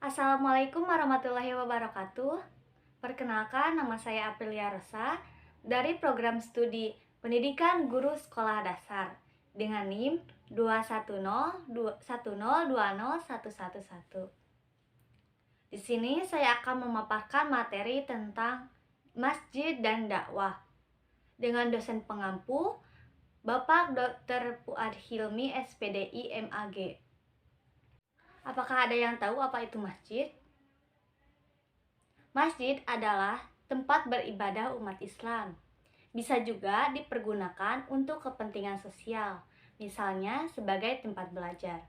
Assalamualaikum warahmatullahi wabarakatuh. Perkenalkan, nama saya Aprilia Rosa dari program studi Pendidikan Guru Sekolah Dasar dengan NIM 21010201111. Di sini saya akan memaparkan materi tentang masjid dan dakwah dengan dosen pengampu Bapak Dr. Fuad Hilmi SPDI MAG. Apakah ada yang tahu apa itu masjid? Masjid adalah tempat beribadah umat Islam. Bisa juga dipergunakan untuk kepentingan sosial, misalnya sebagai tempat belajar.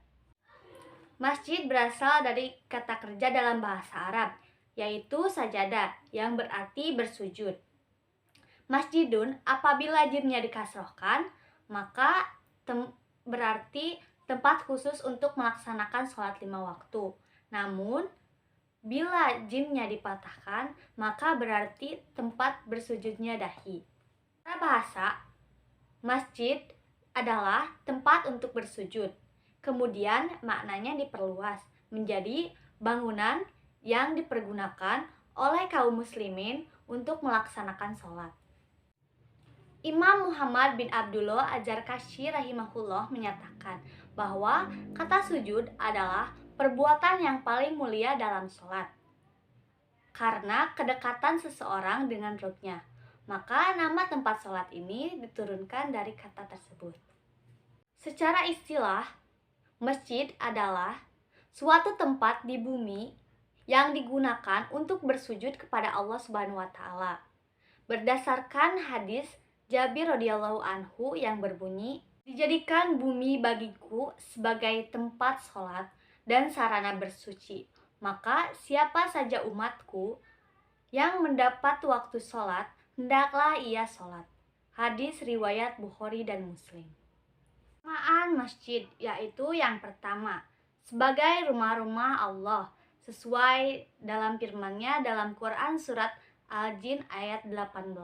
Masjid berasal dari kata kerja dalam bahasa Arab, yaitu sajadah, yang berarti bersujud. Masjidun apabila jimnya dikasrohkan, maka berarti tempat khusus untuk melaksanakan sholat 5 waktu. Namun, bila jimnya dipatahkan, maka berarti tempat bersujudnya dahi. Secara bahasa, masjid adalah tempat untuk bersujud. Kemudian maknanya diperluas menjadi bangunan yang dipergunakan oleh kaum muslimin untuk melaksanakan sholat. Imam Muhammad bin Abdullah Ajarkashi rahimahullah menyatakan bahwa kata sujud adalah perbuatan yang paling mulia dalam sholat. Karena kedekatan seseorang dengan Rabbnya, maka nama tempat sholat ini diturunkan dari kata tersebut. Secara istilah, masjid adalah suatu tempat di bumi yang digunakan untuk bersujud kepada Allah Subhanahu wa taala. Berdasarkan hadis Jabir radhiyallahu anhu yang berbunyi, "Dijadikan bumi bagiku sebagai tempat sholat dan sarana bersuci. Maka siapa saja umatku yang mendapat waktu sholat, hendaklah ia sholat." Hadis riwayat Bukhari dan Muslim. Penamaan masjid yaitu yang pertama, sebagai rumah-rumah Allah, sesuai dalam firman-Nya dalam Quran surat Al-Jin ayat 18.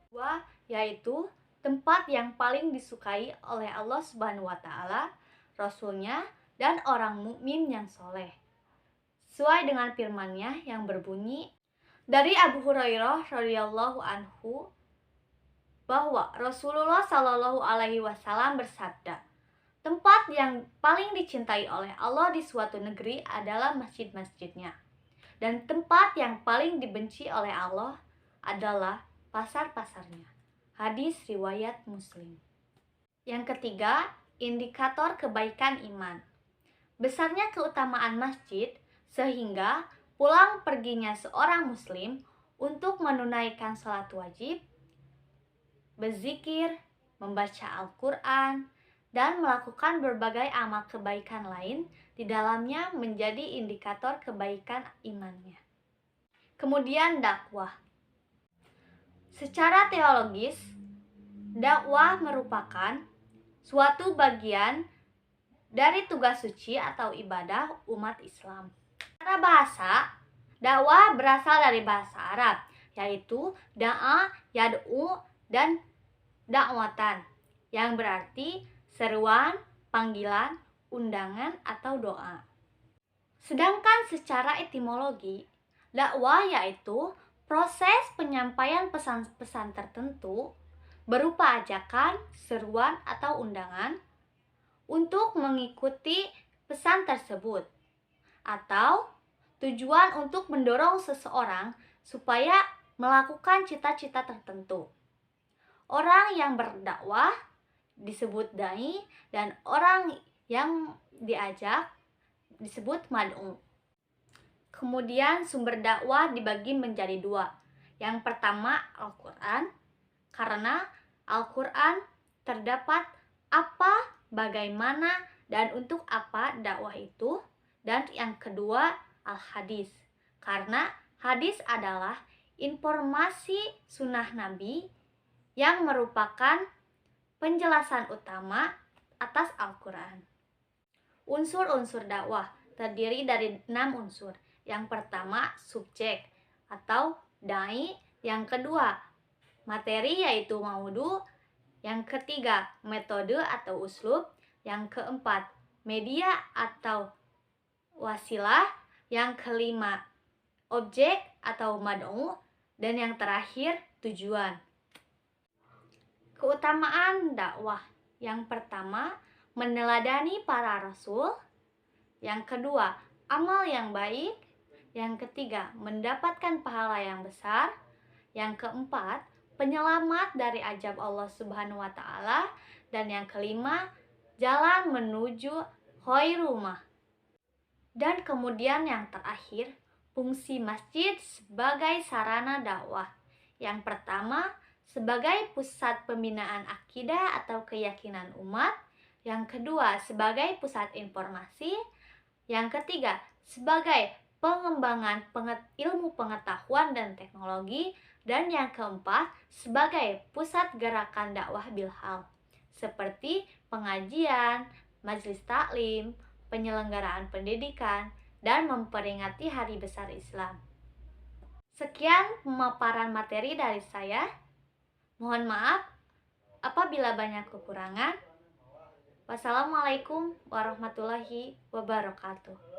Kedua, yaitu tempat yang paling disukai oleh Allah Subhanahu wa taala, Rasul-Nya, dan orang mukmin yang soleh. Sesuai dengan firman-Nya yang berbunyi dari Abu Hurairah radhiyallahu anhu bahwa Rasulullah Shallallahu alaihi wasallam bersabda, "Tempat yang paling dicintai oleh Allah di suatu negeri adalah masjid-masjidnya, dan tempat yang paling dibenci oleh Allah adalah pasar-pasarnya." Hadis riwayat Muslim. Yang ketiga, indikator kebaikan iman. Besarnya keutamaan masjid sehingga pulang perginya seorang muslim untuk menunaikan salat wajib, berzikir, membaca Al-Quran, dan melakukan berbagai amal kebaikan lain di dalamnya menjadi indikator kebaikan imannya. Kemudian dakwah. Secara teologis, dakwah merupakan suatu bagian dari tugas suci atau ibadah umat Islam. Secara bahasa, dakwah berasal dari bahasa Arab, yaitu da'a, yad'u, dan dakwatan, yang berarti seruan, panggilan, undangan, atau doa. Sedangkan secara etimologi, dakwah yaitu proses penyampaian pesan-pesan tertentu berupa ajakan, seruan, atau undangan untuk mengikuti pesan tersebut, atau tujuan untuk mendorong seseorang supaya melakukan cita-cita tertentu. Orang yang berdakwah disebut dai, dan orang yang diajak disebut mad'u. Kemudian sumber dakwah dibagi menjadi dua. Yang pertama Al-Quran, karena Al-Quran terdapat apa, bagaimana, dan untuk apa dakwah itu. Dan yang kedua Al-Hadis, karena hadis adalah informasi sunnah Nabi yang merupakan penjelasan utama atas Al-Quran. Unsur-unsur dakwah terdiri dari 6 unsur. Yang pertama subjek atau dai, yang kedua materi yaitu maudu, yang ketiga metode atau uslub, yang keempat media atau wasilah, Yang kelima, objek atau mad'u. Dan yang terakhir, tujuan. Keutamaan dakwah. Yang pertama, meneladani para rasul. Yang kedua, amal yang baik. Yang ketiga, mendapatkan pahala yang besar. Yang keempat, penyelamat dari azab Allah Subhanahu wa taala. Dan yang kelima, jalan menuju khairumah. Dan kemudian yang terakhir, fungsi masjid sebagai sarana dakwah. Yang pertama, sebagai pusat pembinaan akidah atau keyakinan umat. Yang kedua, sebagai pusat informasi. Yang ketiga, sebagai pengembangan ilmu pengetahuan dan teknologi. Dan yang keempat, sebagai pusat gerakan dakwah bilhal, seperti pengajian, majelis taklim, penyelenggaraan pendidikan, dan memperingati hari besar Islam. Sekian pemaparan materi dari saya. Mohon maaf apabila banyak kekurangan. Wassalamualaikum warahmatullahi wabarakatuh.